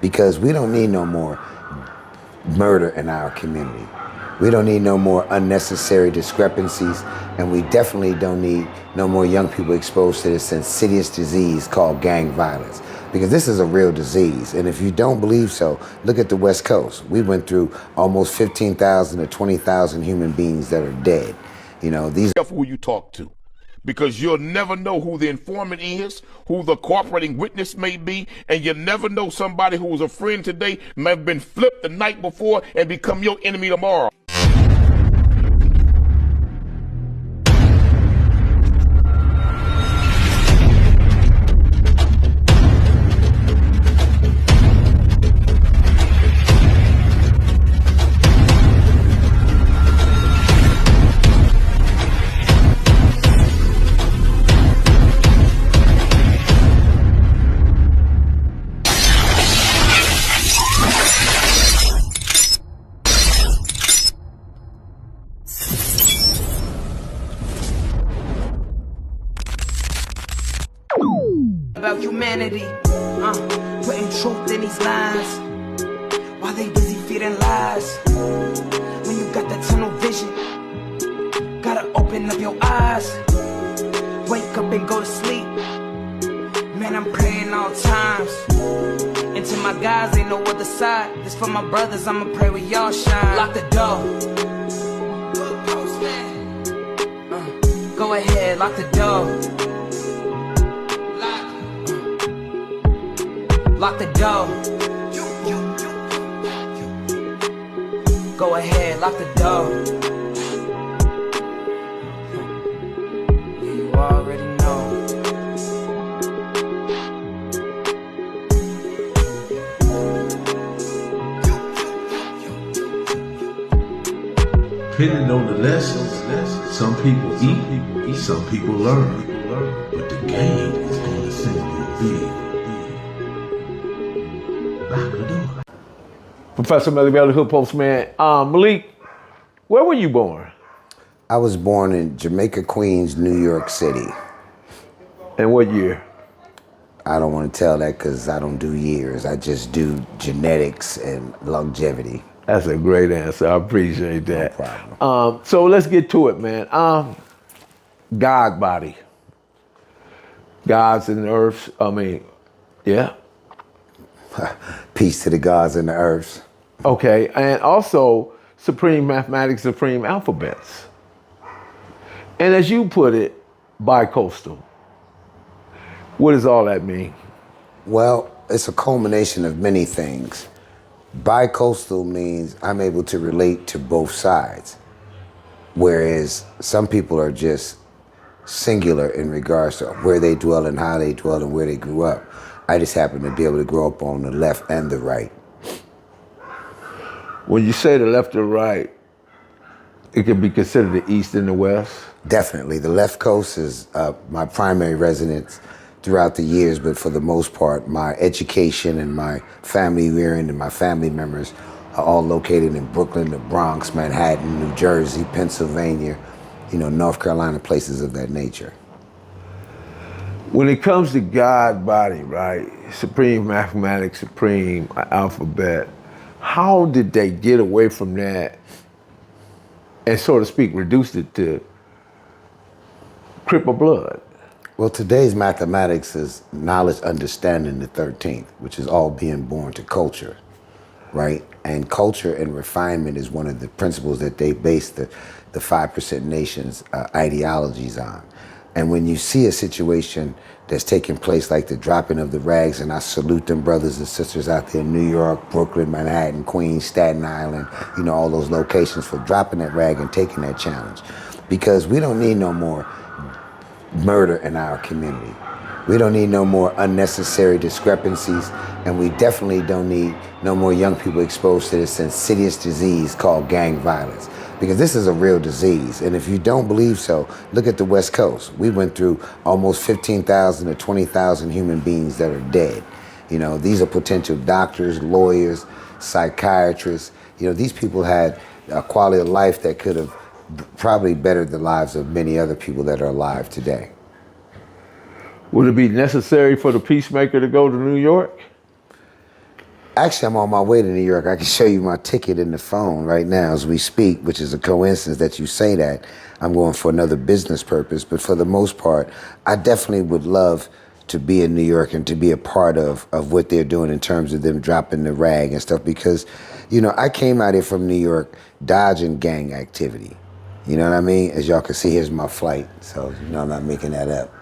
Because we don't need no more murder in our community. We don't need no more unnecessary discrepancies, and we definitely don't need no more young people exposed to this insidious disease called gang violence. Because this is a real disease, and if you don't believe so, look at the West Coast. We went through almost 15,000 to 20,000 human beings that are dead. You know, these. Careful who you talk to, because you'll never know who the informant is, who the cooperating witness may be, and you'll never know somebody who was a friend today may have been flipped the night before and become your enemy tomorrow. About humanity, putting truth in these lies, while they busy feeding lies. When you got that tunnel vision, gotta open up your eyes. Wake up and go to sleep. Man, I'm praying all times. And to my guys, ain't no other side. This for my brothers, I'ma pray with y'all shine. Lock the door. Go ahead, lock the door. Lock the door. Go ahead, lock the door. Yeah, you already know. Depending on the lessons, some people eat, some people learn. But the game is going to send you big. Professor Malik, Dahoodpostman. Malik, where were you born? I was born in Jamaica, Queens, New York City. And what year? I don't want to tell that because I don't do years. I just do genetics and longevity. That's a great answer. I appreciate that. No problem. So let's get to it, man. God body. Gods and earths. Yeah. Peace to the gods and the earths. Okay, and also supreme mathematics, supreme alphabets. And as you put it, bicoastal. What does all that mean? Well, it's a culmination of many things. Bicoastal means I'm able to relate to both sides, whereas some people are just singular in regards to where they dwell and how they dwell and where they grew up. I just happen to be able to grow up on the left and the right. When you say the left or right, it can be considered the east and the west? Definitely. The left coast is my primary residence throughout the years, but for the most part, my education and my family rearing and my family members are all located in Brooklyn, the Bronx, Manhattan, New Jersey, Pennsylvania, North Carolina, places of that nature. When it comes to God body, right, supreme mathematics, supreme alphabet, how did they get away from that and, so to speak, reduced it to cripple blood? Well, today's mathematics is knowledge, understanding the 13th, which is all being born to culture, right? And culture and refinement is one of the principles that they base the 5% nations ideologies on. And when you see a situation that's taking place like the dropping of the rags, and I salute them brothers and sisters out there in New York, Brooklyn, Manhattan, Queens, Staten Island, all those locations for dropping that rag and taking that challenge. Because we don't need no more murder in our community. We don't need no more unnecessary discrepancies, and we definitely don't need no more young people exposed to this insidious disease called gang violence. Because this is a real disease, and if you don't believe so, look at the West Coast. We went through almost 15,000 to 20,000 human beings that are dead. These are potential doctors, lawyers, psychiatrists. These people had a quality of life that could have probably bettered the lives of many other people that are alive today. Would it be necessary for the peacemaker to go to New York? Actually, I'm on my way to New York. I can show you my ticket in the phone right now as we speak, which is a coincidence that you say that. I'm going for another business purpose, but for the most part, I definitely would love to be in New York and to be a part of what they're doing in terms of them dropping the rag and stuff because, you know, I came out here from New York dodging gang activity. You know what I mean? As y'all can see, here's my flight, so you know I'm not making that up.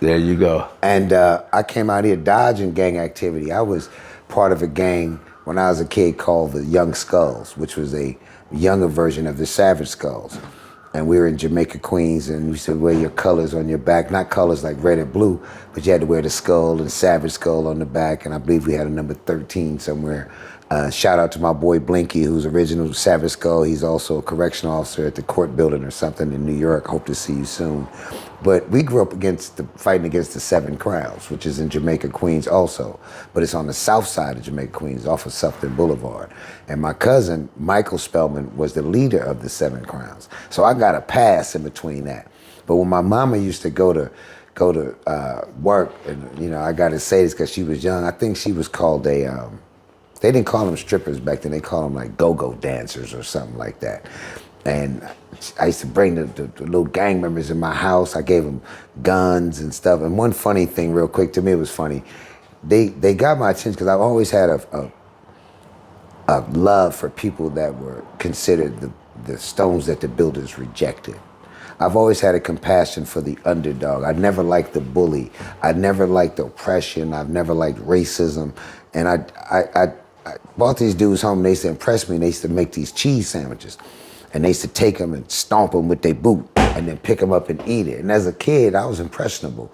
There you go. And I came out here dodging gang activity. I was part of a gang when I was a kid called the Young Skulls, which was a younger version of the Savage Skulls. And we were in Jamaica, Queens, and we used to wear your colors on your back, not colors like red and blue, but you had to wear the skull and Savage Skull on the back, and I believe we had a number 13 somewhere. Shout out to my boy Blinky, who's original Savage Skull. He's also a correctional officer at the court building or something in New York. Hope to see you soon. But we grew up fighting against the Seven Crowns, which is in Jamaica, Queens also. But it's on the south side of Jamaica, Queens, off of Sufton Boulevard. And my cousin, Michael Spellman, was the leader of the Seven Crowns. So I got a pass in between that. But when my mama used to go to work, and you know, I got to say this because she was young, I think she was called they didn't call them strippers back then. They called them like go-go dancers or something like that. And I used to bring the little gang members in my house. I gave them guns and stuff. And one funny thing, real quick, to me it was funny. They got my attention because I've always had a love for people that were considered the stones that the builders rejected. I've always had a compassion for the underdog. I never liked the bully. I never liked oppression. I've never liked racism. And I brought these dudes home, and they used to impress me, and they used to make these cheese sandwiches. And they used to take them and stomp them with their boot and then pick them up and eat it. And as a kid, I was impressionable.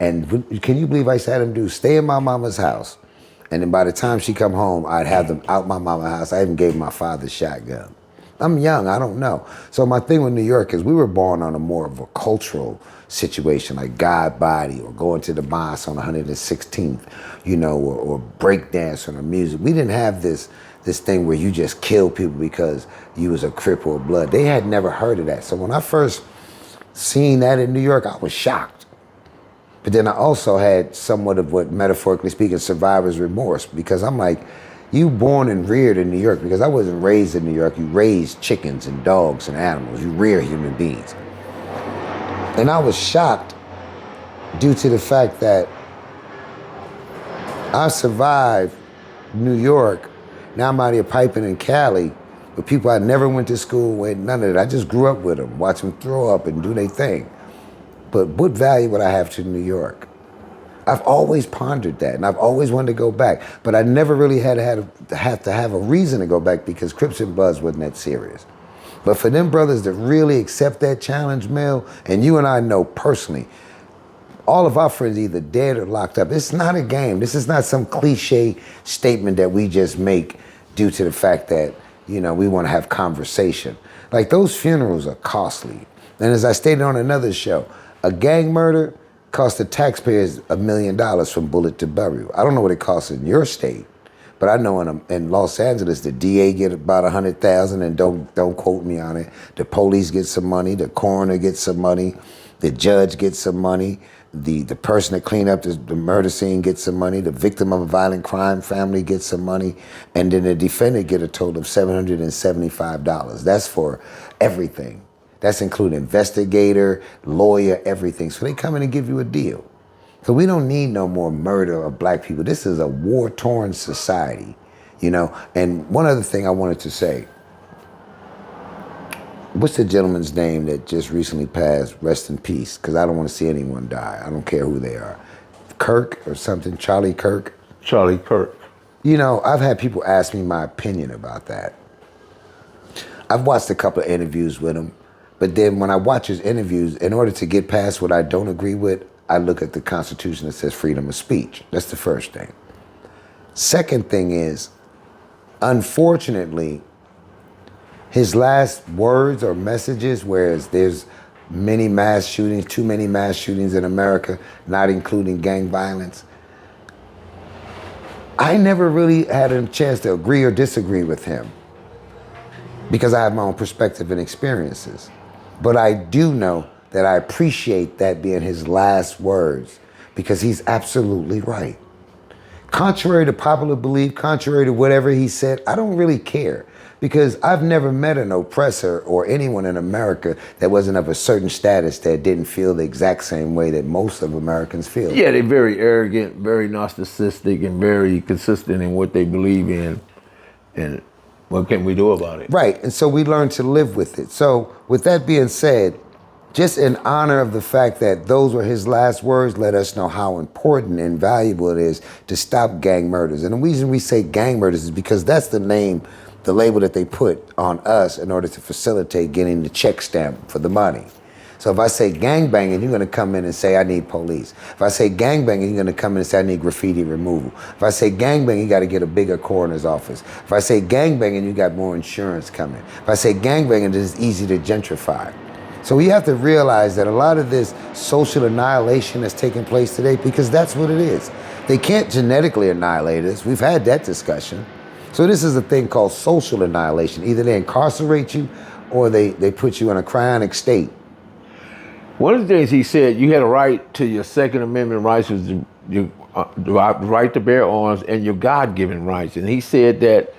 And can you believe I used to have them do stay in my mama's house? And then by the time she come home, I'd have them out my mama's house. I even gave my father a shotgun. I'm young, I don't know. So my thing with New York is we were born on a more of a cultural situation, like God Body or going to the mosque on 116th, you know, or break dance or music. We didn't have this thing where you just kill people because you was a Crip or a Blood. They had never heard of that. So when I first seen that in New York, I was shocked. But then I also had somewhat of what, metaphorically speaking, survivor's remorse, because I'm like, you born and reared in New York, because I wasn't raised in New York. You raised chickens and dogs and animals. You rear human beings. And I was shocked due to the fact that I survived New York. Now I'm out here piping in Cali with people I never went to school with, none of that. I just grew up with them, watch them throw up and do their thing. But what value would I have to New York? I've always pondered that, and I've always wanted to go back, but I never really had to have a reason to go back because Crips and Bloods wasn't that serious. But for them brothers to really accept that challenge, Mel, and you and I know personally, all of our friends either dead or locked up. It's not a game. This is not some cliche statement that we just make due to the fact that, you know, we want to have conversation. Like, those funerals are costly. And as I stated on another show, a gang murder cost the taxpayers $1 million from bullet to burial. I don't know what it costs in your state, but I know in Los Angeles, the DA get about $100,000, and don't quote me on it. The police get some money, the coroner gets some money, the judge gets some money, the person that cleaned up the murder scene gets some money, the victim of a violent crime family gets some money, and then the defendant get a total of $775. That's for everything. That's including investigator, lawyer, everything. So they come in and give you a deal. So we don't need no more murder of black people. This is a war-torn society, you know? And one other thing I wanted to say, what's the gentleman's name that just recently passed? Rest in peace, because I don't want to see anyone die. I don't care who they are. Kirk or something, Charlie Kirk? Charlie Kirk. You know, I've had people ask me my opinion about that. I've watched a couple of interviews with him. But then when I watch his interviews, in order to get past what I don't agree with, I look at the Constitution that says freedom of speech. That's the first thing. Second thing is, unfortunately, his last words or messages, whereas there's many mass shootings, too many mass shootings in America, not including gang violence, I never really had a chance to agree or disagree with him because I have my own perspective and experiences. But I do know that I appreciate that being his last words because he's absolutely right. contrary to popular belief, contrary to whatever he said, I don't really care. Because I've never met an oppressor or anyone in America that wasn't of a certain status that didn't feel the exact same way that most of Americans feel. Yeah, they're very arrogant, very narcissistic, and very consistent in what they believe in. And what can we do about it? Right, and so we learn to live with it. So with that being said, just in honor of the fact that those were his last words, let us know how important and valuable it is to stop gang murders. And the reason we say gang murders is because that's the name, the label that they put on us in order to facilitate getting the check stamp for the money. So if I say gangbanging, you're gonna come in and say, I need police. If I say gangbanging, you're gonna come in and say, I need graffiti removal. If I say gangbanging, you gotta get a bigger coroner's office. If I say gangbanging, you got more insurance coming. If I say gangbanging, it's easy to gentrify. So we have to realize that a lot of this social annihilation that's taking place today, because that's what it is. They can't genetically annihilate us. We've had that discussion. So this is a thing called social annihilation. Either they incarcerate you or they put you in a cryonic state. One of the things he said, you had a right to your Second Amendment rights, was the right to bear arms, and your God-given rights. And he said that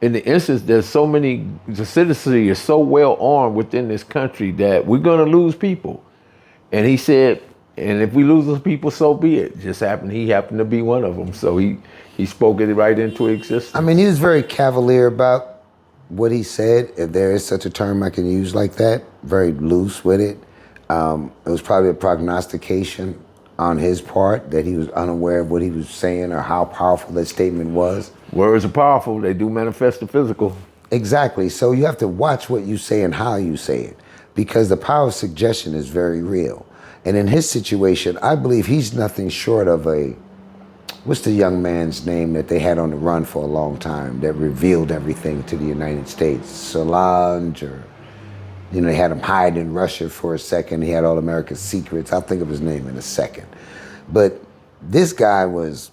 in the instance, there's so many, the citizenry is so well armed within this country that we're gonna lose people. And he said, and if we lose those people, so be it. Just happened, he happened to be one of them. So he spoke it right into existence. I mean, he was very cavalier about what he said, if there is such a term I can use like that, very loose with it. It was probably a prognostication on his part that he was unaware of what he was saying or how powerful that statement was. Words are powerful, they do manifest the physical. Exactly, so you have to watch what you say and how you say it, because the power of suggestion is very real. And in his situation, I believe he's nothing short of what's the young man's name that they had on the run for a long time that revealed everything to the United States? Solange, or, they had him hide in Russia for a second. He had all America's secrets. I'll think of his name in a second. But this guy was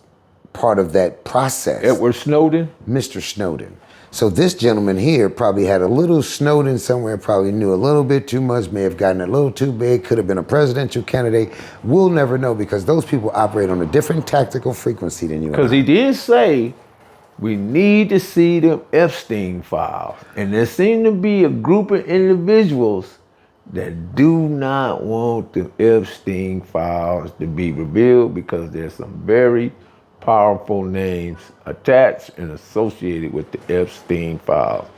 part of that process. Edward Snowden? Mr. Snowden. So this gentleman here probably had a little Snowden somewhere, probably knew a little bit too much, may have gotten a little too big, could have been a presidential candidate. We'll never know, because those people operate on a different tactical frequency than you. Because he did say, we need to see them Epstein files. And there seem to be a group of individuals that do not want the Epstein files to be revealed, because there's some very powerful names attached and associated with the Epstein files.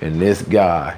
And this guy,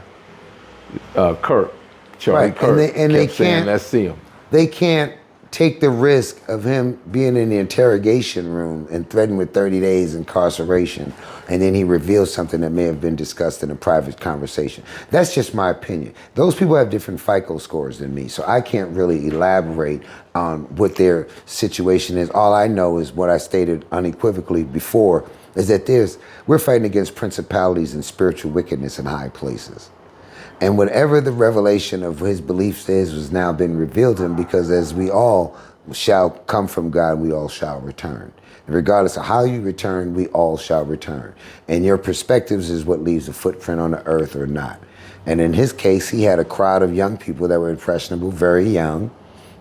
Kirk, Charlie Right. Kirk, and they kept saying, can't, let's see him. They can't take the risk of him being in the interrogation room and threatened with 30 days incarceration, and then he reveals something that may have been discussed in a private conversation. That's just my opinion. Those people have different FICO scores than me, so I can't really elaborate on what their situation is. All I know is what I stated unequivocally before, is that we're fighting against principalities and spiritual wickedness in high places. And whatever the revelation of his beliefs is has now been revealed to him, because as we all shall come from God, we all shall return. And regardless of how you return, we all shall return. And your perspectives is what leaves a footprint on the earth or not. And in his case, he had a crowd of young people that were impressionable, very young.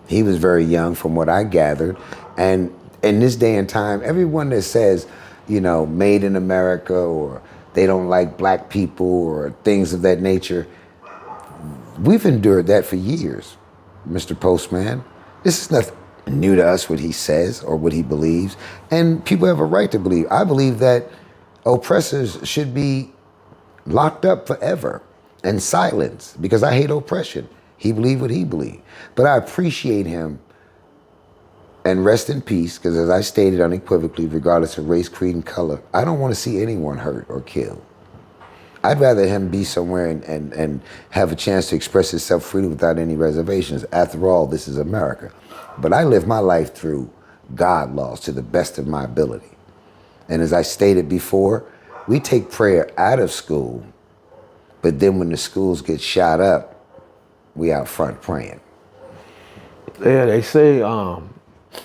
He was very young from what I gathered. And in this day and time, everyone that says, made in America, or they don't like black people or things of that nature, we've endured that for years, Mr. Postman. This is nothing new to us, what he says or what he believes. And people have a right to believe. I believe that oppressors should be locked up forever and silenced, because I hate oppression. He believed what he believed. But I appreciate him, and rest in peace, because as I stated unequivocally, regardless of race, creed, and color, I don't want to see anyone hurt or killed. I'd rather him be somewhere and have a chance to express himself freely without any reservations. After all, this is America. But I live my life through God laws to the best of my ability. And as I stated before, we take prayer out of school, but then when the schools get shot up, we out front praying. Yeah, they say,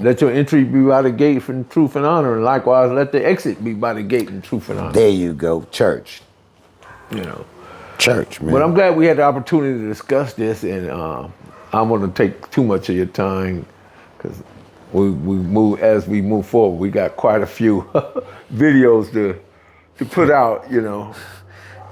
let your entry be by the gate from truth and honor, and likewise let the exit be by the gate in truth and honor. There you go, church. Church, man. But I'm glad we had the opportunity to discuss this, and I don't want to take too much of your time, because we move as we move forward. We got quite a few videos to put out, you know.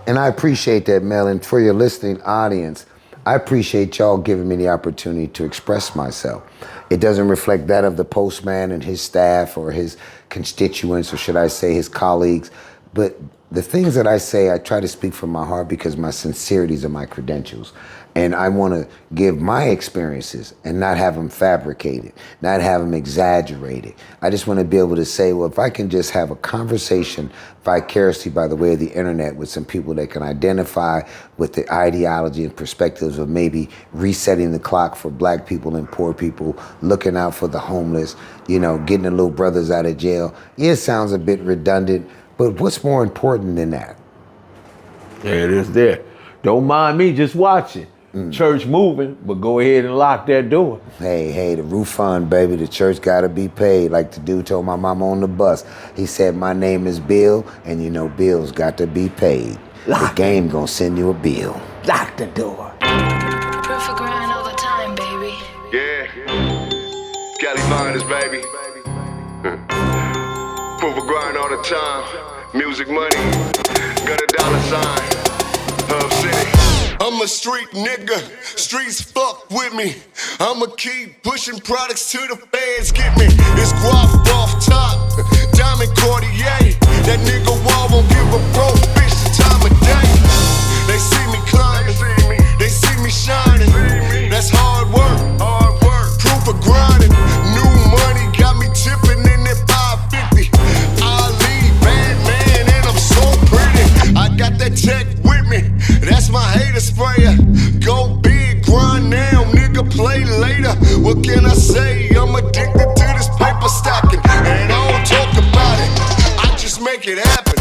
And I appreciate that, Mel. And for your listening audience, I appreciate y'all giving me the opportunity to express myself. It doesn't reflect that of the postman and his staff or his constituents, or should I say his colleagues. But the things that I say, I try to speak from my heart because my sincerities are my credentials. And I want to give my experiences and not have them fabricated, not have them exaggerated. I just want to be able to say, well, if I can just have a conversation vicariously by the way of the internet with some people that can identify with the ideology and perspectives of maybe resetting the clock for black people and poor people, looking out for the homeless, you know, getting the little brothers out of jail. Yeah, it sounds a bit redundant, but what's more important than that? There it is there. Don't mind me just watching. Church moving, but go ahead and lock that door. Hey, the roof fund, baby, the church gotta be paid. Like the dude told my mama on the bus. He said, my name is Bill, and you know bills got to be paid. The game gonna send you a bill. Lock the door. Perfect grind all the time, baby. Yeah. Cali finest, baby. Proof of grind all the time. Music money. Got a dollar sign. Hub City. I'm a street nigga, streets fuck with me. I'ma keep pushing products till the fans get me. It's guap off top, diamond Cartier. That nigga Wall won't give a pro bitch the time of day. They see me climbing, they see me shining. That's hard work, proof of grinding. New money got me tipping in that 550. Ali, bad man, and I'm so pretty. I got that tech with me, that's my hater sprayer. Go big, grind now, nigga, play later. What can I say? I'm addicted to this paper stacking, and I don't talk about it, I just make it happen.